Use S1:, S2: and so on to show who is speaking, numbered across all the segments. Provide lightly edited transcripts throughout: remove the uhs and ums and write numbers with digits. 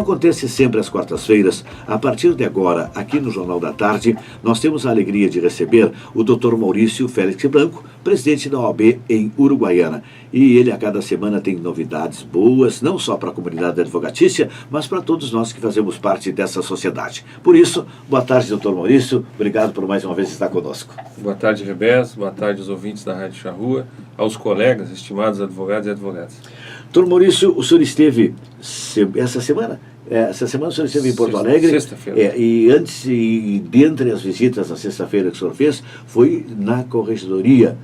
S1: acontece sempre às quartas-feiras, a partir de agora, aqui no Jornal da Tarde, nós temos a alegria de receber o Dr. Maurício Félix Blanco, presidente da OAB em Uruguaiana. E ele a cada semana tem novidades boas, não só para a comunidade advocatícia, mas para todos nós que fazemos parte dessa sociedade. Por isso, boa tarde, Dr. Maurício. Obrigado por mais uma vez estar conosco.
S2: Boa tarde, Rebés. Boa tarde aos ouvintes da Rádio Charrua, aos colegas, estimados advogados e advogadas.
S1: Dr. Maurício, o senhor esteve essa semana? Essa semana o senhor esteve em Porto Alegre.
S2: Sexta-feira.
S1: E dentre as visitas na sexta-feira que o senhor fez, foi na Corregedoria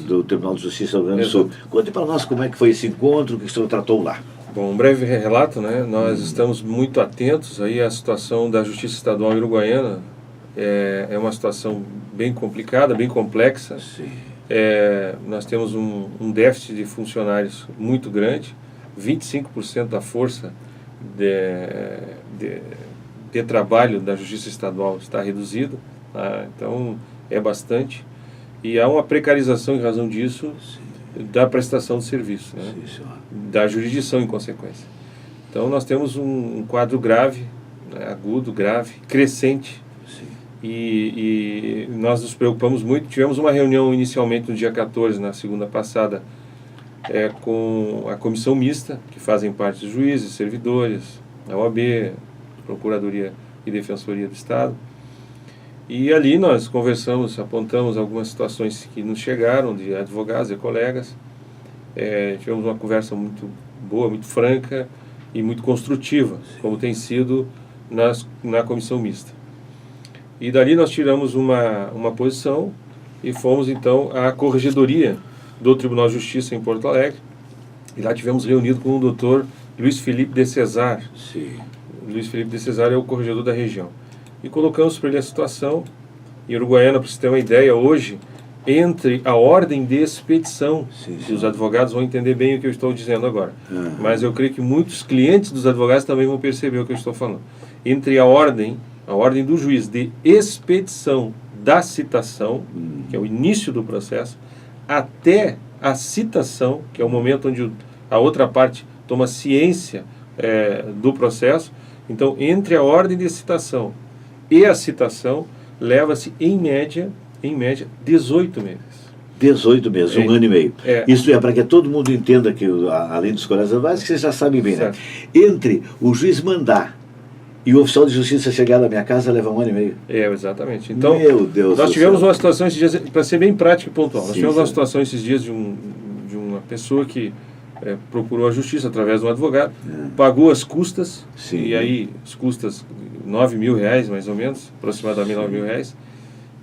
S1: do Tribunal de Justiça do Rio Grande do Sul. Conte para nós como é que foi esse encontro, o que o senhor tratou lá.
S2: Bom, um breve relato, né? Nós estamos muito atentos aí à situação da Justiça Estadual Uruguaiana. É uma situação bem complicada, bem complexa.
S1: Sim.
S2: Nós temos um déficit de funcionários muito grande, 25% da força de trabalho da Justiça Estadual está reduzida, tá? Então é bastante, e há uma precarização em razão disso. Sim. Da prestação de serviço, né? Sim, da jurisdição em consequência. Então nós temos um quadro grave, né? Agudo, grave, crescente. E nós nos preocupamos muito. Tivemos uma reunião inicialmente no dia 14, na segunda passada, com a comissão mista, que fazem parte dos juízes, servidores, a OAB, Procuradoria e Defensoria do Estado. E ali nós conversamos, apontamos algumas situações que nos chegaram de advogados e colegas. Tivemos uma conversa muito boa, muito franca e muito construtiva, como tem sido na comissão mista. E dali nós tiramos uma posição e fomos então à Corregedoria do Tribunal de Justiça em Porto Alegre. E lá tivemos reunido com o doutor Luiz Felipe de Cesar.
S1: Sim.
S2: Luiz Felipe de Cesar é o corregedor da região. E colocamos para ele a situação. Em Uruguaiana, para você ter uma ideia, hoje, entre a ordem de expedição, que os advogados vão entender bem o que eu estou dizendo agora, mas eu creio que muitos clientes dos advogados também vão perceber o que eu estou falando. Entre a ordem do juiz de expedição da citação, que é o início do processo, até a citação, que é o momento onde a outra parte toma ciência do processo. Então, entre a ordem de citação e a citação, leva-se, em média, 18 meses. 18 meses, um ano e meio. Isso para que todo mundo entenda que, além dos colegas advogados, que vocês já sabem bem, né? Entre o juiz mandar e o oficial de justiça chegar na minha casa, leva um ano e meio. Exatamente. Então,
S1: meu Deus,
S2: nós tivemos uma situação esses dias, para ser bem prático e pontual, nós tivemos uma situação esses dias de uma pessoa que procurou a justiça através de um advogado, pagou as custas, e aí as custas, R$9.000 mais ou menos, aproximadamente R$9.000,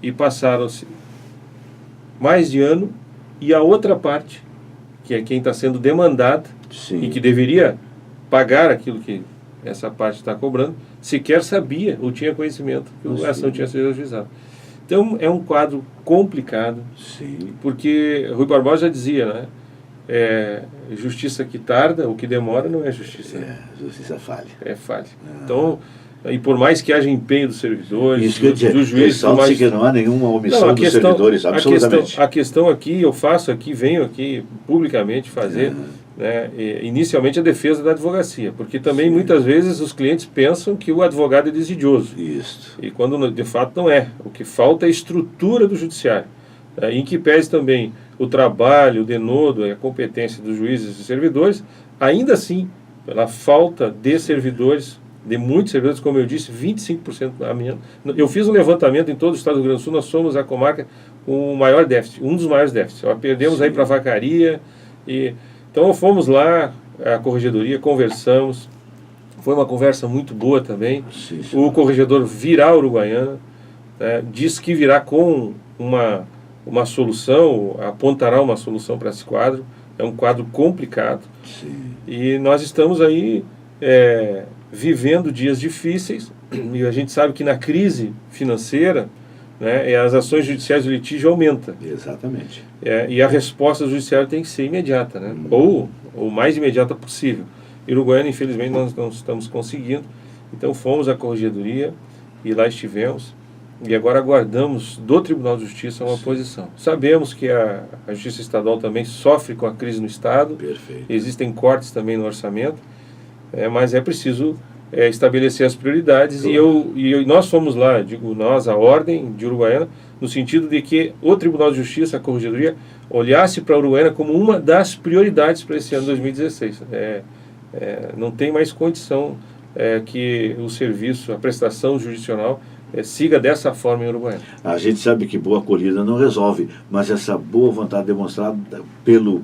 S2: e passaram-se mais de ano, e a outra parte, que é quem está sendo demandada, e que deveria pagar aquilo que essa parte está cobrando, sequer sabia ou tinha conhecimento que a ação tinha sido ajuizada. Então é um quadro complicado, porque Rui Barbosa já dizia, né? Justiça que tarda, o que demora não é justiça.
S1: Justiça falha.
S2: É falha. Então, e por mais que haja empenho dos servidores,
S1: dos juízes, que não há nenhuma omissão dos servidores, absolutamente.
S2: A questão aqui, venho aqui publicamente fazer, né, inicialmente a defesa da advocacia, porque também muitas vezes os clientes pensam que o advogado é desidioso.
S1: Isso.
S2: E quando de fato não é. O que falta é a estrutura do judiciário, em que pese também o trabalho, o denodo, a competência dos juízes e servidores, ainda assim, pela falta de servidores, de muitos servidores, como eu disse, 25% a menos. Eu fiz um levantamento em todo o estado do Rio Grande do Sul, nós somos a comarca com o maior déficit, um dos maiores déficits. Perdemos aí para a vacaria. Então fomos lá, a corregedoria, conversamos, foi uma conversa muito boa também. O corregedor virá Uruguaiana, diz que virá com uma solução, apontará uma solução para esse quadro. É um quadro complicado. E nós estamos aí vivendo dias difíceis, e a gente sabe que na crise financeira, né, as ações judiciais do litígio aumentam.
S1: Exatamente.
S2: E a resposta do judiciário tem que ser imediata, né? Ou o mais imediata possível. Em Uruguaiana, infelizmente, nós não estamos conseguindo. Então fomos à corregedoria e lá estivemos. E agora aguardamos do Tribunal de Justiça uma posição. Sabemos que a Justiça Estadual também sofre com a crise no Estado.
S1: Perfeito.
S2: Existem cortes também no orçamento, mas é preciso estabelecer as prioridades, e nós fomos lá, digo nós, a Ordem de Uruguaiana, no sentido de que o Tribunal de Justiça, a Corregedoria, olhasse para a Uruguaiana como uma das prioridades para esse ano 2016. Não tem mais condição que o serviço, a prestação jurisdicional, siga dessa forma em Uruguaiana.
S1: A gente sabe que boa acolhida não resolve, mas essa boa vontade demonstrada pelo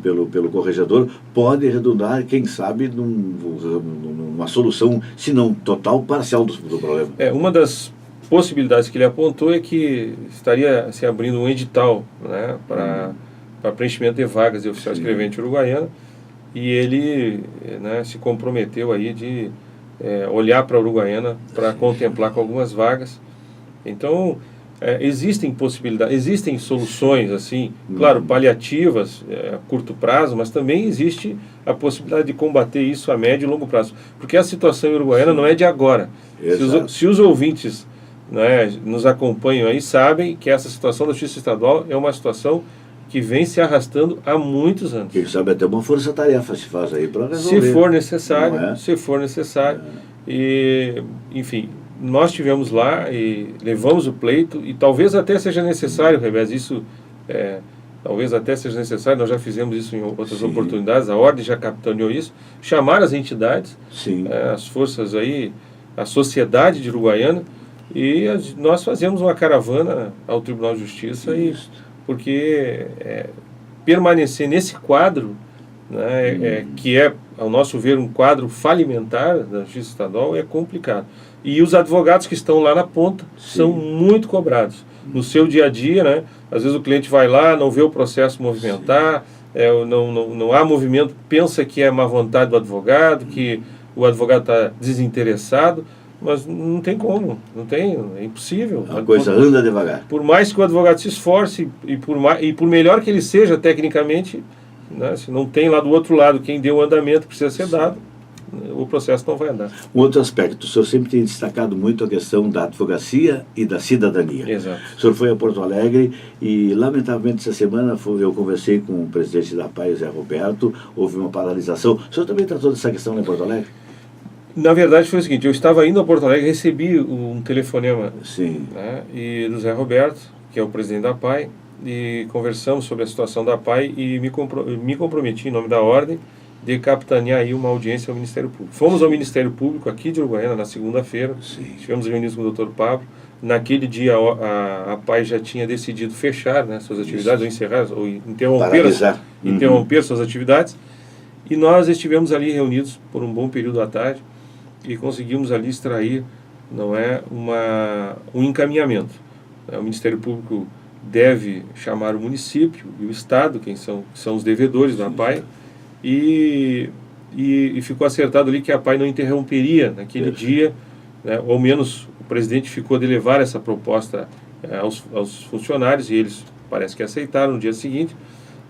S1: corregedor pode redundar, quem sabe, numa solução, se não total, parcial do problema.
S2: Uma das possibilidades que ele apontou é que estaria se abrindo um edital, né, para preenchimento de vagas de oficial escrevente uruguaiano, e ele, né, se comprometeu aí de olhar para a Uruguaiana para contemplar com algumas vagas. Então, existem possibilidades, existem soluções, assim, claro, paliativas, a curto prazo, mas também existe a possibilidade de combater isso a médio e longo prazo. Porque a situação em Uruguaiana não é de agora. Se os ouvintes, né, nos acompanham aí, sabem que essa situação da Justiça Estadual é uma situação que vem se arrastando há muitos anos.
S1: Quem sabe até uma força-tarefa se faz aí para resolver.
S2: Se for necessário, E, enfim, nós estivemos lá e levamos o pleito, e talvez até seja necessário, Revés, talvez até seja necessário, nós já fizemos isso em outras oportunidades, a Ordem já capitaneou isso, chamar as entidades, as forças aí, a sociedade de Uruguaiana, e nós fazemos uma caravana ao Tribunal de Justiça, porque permanecer nesse quadro, né, que é, ao nosso ver, um quadro falimentar da Justiça Estadual, é complicado. E os advogados que estão lá na ponta são muito cobrados. No seu dia a dia, né, às vezes o cliente vai lá, não vê o processo movimentar, não há movimento, pensa que é má vontade do advogado, que o advogado está desinteressado, mas não tem como, é impossível.
S1: A coisa anda devagar.
S2: Por mais que o advogado se esforce, e por melhor que ele seja tecnicamente, né, se não tem lá do outro lado quem deu o andamento precisa ser dado, o processo não vai andar.
S1: Um outro aspecto, o senhor sempre tem destacado muito a questão da advocacia e da cidadania.
S2: Exato.
S1: O senhor foi a Porto Alegre e, lamentavelmente, essa semana eu conversei com o presidente da PAI, Zé Roberto, houve uma paralisação. O senhor também tratou dessa questão lá em Porto Alegre?
S2: Na verdade foi o seguinte, eu estava indo a Porto Alegre, recebi um telefonema, né, e do Zé Roberto, que é o presidente da PAI, e conversamos sobre a situação da PAI e me comprometi em nome da Ordem de capitanear aí uma audiência ao Ministério Público. Fomos ao Ministério Público aqui de Uruguaiana na segunda-feira, estivemos reunidos com o Dr. Pablo. Naquele dia a PAI já tinha decidido fechar, né, suas atividades, ou encerrar, ou interromper suas atividades, e nós estivemos ali reunidos por um bom período à tarde e conseguimos ali extrair, um encaminhamento. O Ministério Público deve chamar o município e o Estado, quem são os devedores da PAI, e ficou acertado ali que a PAI não interromperia naquele dia, né, ou menos o presidente ficou de levar essa proposta aos funcionários, e eles parece que aceitaram no dia seguinte,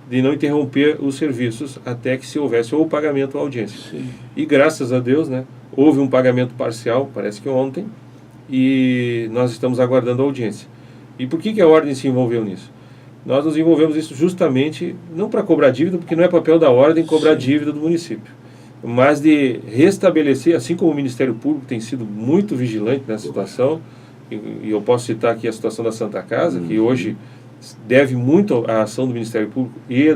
S2: de não interromper os serviços até que se houvesse ou o pagamento ou a audiência. E graças a Deus, né, houve um pagamento parcial, parece que ontem, e nós estamos aguardando a audiência. E por que a Ordem se envolveu nisso? Nós nos envolvemos nisso justamente, não para cobrar dívida, porque não é papel da Ordem cobrar dívida do município, mas de restabelecer, assim como o Ministério Público tem sido muito vigilante nessa situação, e eu posso citar aqui a situação da Santa Casa, que hoje deve muito à ação do Ministério Público e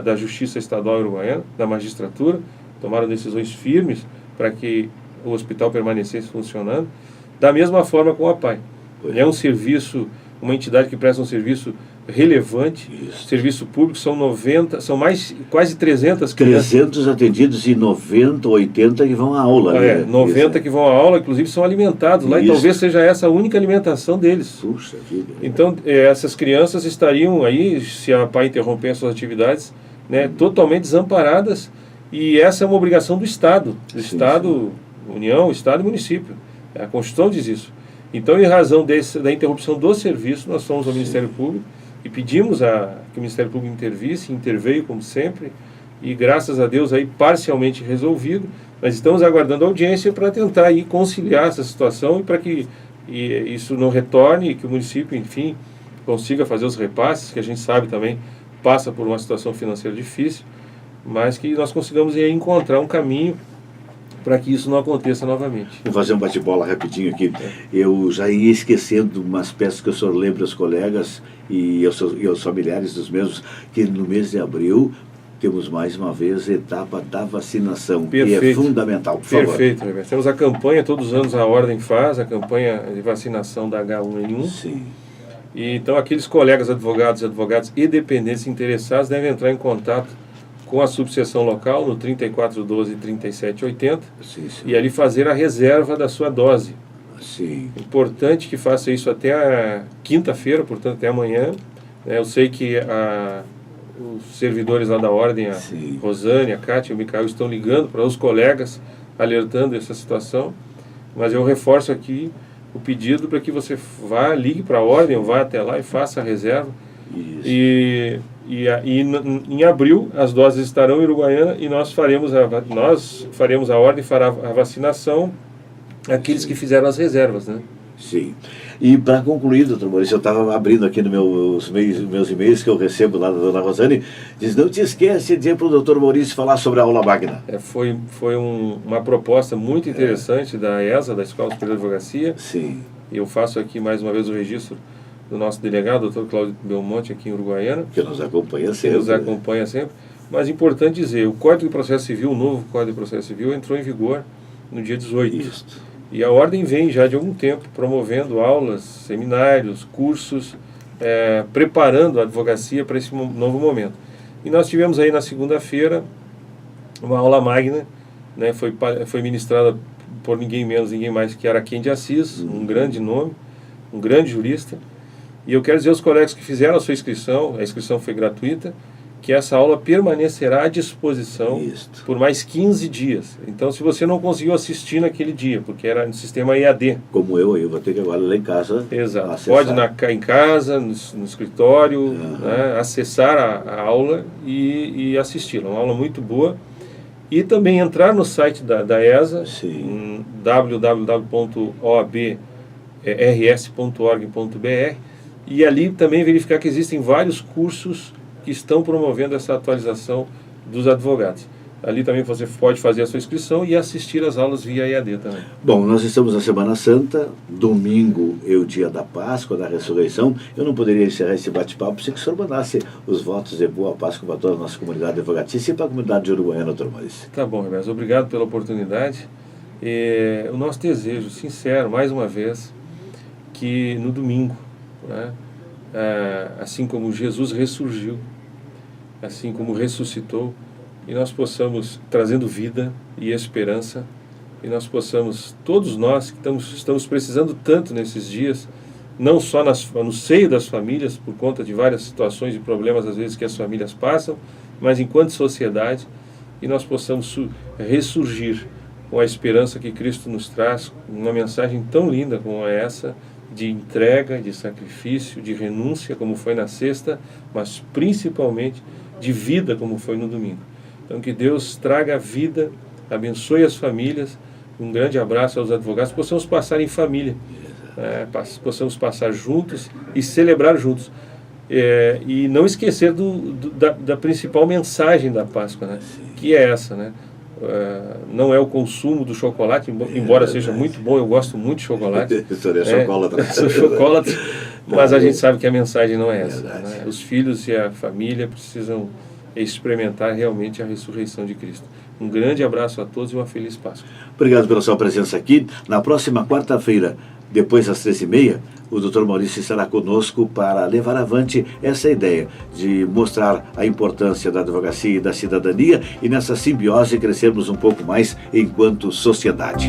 S2: da Justiça Estadual Uruguaiana, da magistratura, tomaram decisões firmes para que o hospital permanecesse funcionando, da mesma forma com a PAI. É um serviço, uma entidade que presta um serviço relevante, serviço público, são quase 300 crianças. 300
S1: atendidos e 90, 80 que vão à aula.
S2: 90 que vão à aula, inclusive são alimentados lá, e talvez seja essa a única alimentação deles.
S1: Puxa vida.
S2: Então, essas crianças estariam aí, se a PAI interromper as suas atividades, né, totalmente desamparadas, e essa é uma obrigação do Estado, União, Estado e município. A Constituição diz isso. Então, em razão da interrupção do serviço, nós fomos ao Ministério Público e pedimos que o Ministério Público interveio como sempre, e graças a Deus aí parcialmente resolvido. Nós estamos aguardando a audiência para tentar aí conciliar essa situação e para que isso não retorne e que o município, enfim, consiga fazer os repasses, que a gente sabe também passa por uma situação financeira difícil, mas que nós consigamos aí encontrar um caminho para que isso não aconteça novamente.
S1: Vou fazer um bate-bola rapidinho aqui. Eu já ia esquecendo umas peças que o senhor lembra aos colegas e aos familiares dos mesmos, que no mês de abril temos mais uma vez a etapa da vacinação,
S2: Perfeito.
S1: que é fundamental, por favor.
S2: Perfeito, Roberto. Temos a campanha, todos os anos a Ordem faz, a campanha de vacinação da H1N1.
S1: Sim.
S2: E, então, aqueles colegas advogados e dependentes interessados devem entrar em contato com a subseção local no 3412 3780
S1: Sim.
S2: e ali fazer a reserva da sua dose.
S1: Sim.
S2: Importante que faça isso até a quinta-feira, portanto até amanhã. Eu sei que os servidores lá da Ordem, a Rosane, a Kátia e o Micael, estão ligando para os colegas, alertando essa situação, mas eu reforço aqui o pedido para que você ligue para a Ordem, ou vá até lá e faça a reserva.
S1: Isso.
S2: E em abril as doses estarão em Uruguaiana e nós faremos a Ordem fará a vacinação aqueles que fizeram as reservas, né?
S1: Sim. E para concluir, doutor Maurício, eu estava abrindo aqui nos meus e-mails que eu recebo lá da dona Rosane, diz, não te esquece de dizer para o doutor Maurício falar sobre a aula magna.
S2: Foi uma proposta muito interessante da ESA, da Escola Superior de Advocacia.
S1: Sim.
S2: E eu faço aqui mais uma vez o registro do nosso delegado, doutor Cláudio Belmonte, aqui em Uruguaiana.
S1: Que nos acompanha sempre.
S2: Que nos acompanha sempre. Mas importante dizer, o Código de Processo Civil, o novo Código de Processo Civil, entrou em vigor no dia 18.
S1: Isso.
S2: E a Ordem vem já de algum tempo promovendo aulas, seminários, cursos, preparando a advocacia para esse novo momento. E nós tivemos aí na segunda-feira uma aula magna, né, foi ministrada por ninguém menos, ninguém mais que Araquém de Assis, um grande nome, um grande jurista. E eu quero dizer aos colegas que fizeram a sua inscrição, a inscrição foi gratuita, que essa aula permanecerá à disposição por mais 15 dias. Então, se você não conseguiu assistir naquele dia, porque era no sistema EAD.
S1: Como eu vou ter que agora lá em casa.
S2: Exato.
S1: Acessar.
S2: Pode em casa, no escritório, né, acessar a aula e assisti-la. Uma aula muito boa. E também entrar no site da ESA, www.oabrs.org.br, e ali também verificar que existem vários cursos que estão promovendo essa atualização dos advogados. Ali também você pode fazer a sua inscrição e assistir às aulas via EAD também.
S1: Bom, nós estamos na Semana Santa, domingo é o dia da Páscoa, da Ressurreição. Eu não poderia encerrar esse bate-papo sem que o senhor mandasse os votos de boa Páscoa para toda a nossa comunidade advocatícia e para a comunidade de Uruguaiana, doutor Maurício.
S2: Tá bom, Roberto. Obrigado pela oportunidade. O nosso desejo sincero, mais uma vez, que no domingo, né, assim como Jesus ressurgiu, assim como ressuscitou, e nós possamos, trazendo vida e esperança, e nós possamos, todos nós que estamos precisando tanto nesses dias, não só no seio das famílias, por conta de várias situações e problemas às vezes que as famílias passam, mas enquanto sociedade, e nós possamos ressurgir com a esperança que Cristo nos traz, uma mensagem tão linda como essa, de entrega, de sacrifício, de renúncia, como foi na sexta, mas principalmente de vida, como foi no domingo. Então, que Deus traga vida, abençoe as famílias, um grande abraço aos advogados, possamos passar em família, possamos passar juntos e celebrar juntos. E não esquecer da principal mensagem da Páscoa, né? Que é essa, né? Não é o consumo do chocolate, embora seja muito bom, eu gosto muito de chocolate.
S1: O senhor é chocolatra.
S2: Sou chocolate, mas a gente sabe que a mensagem não é essa. Né? Os filhos e a família precisam experimentar realmente a ressurreição de Cristo. Um grande abraço a todos e uma feliz Páscoa.
S1: Obrigado pela sua presença aqui. Na próxima quarta-feira, depois das 13h30, o Dr. Maurício estará conosco para levar avante essa ideia de mostrar a importância da advocacia e da cidadania e nessa simbiose crescermos um pouco mais enquanto sociedade.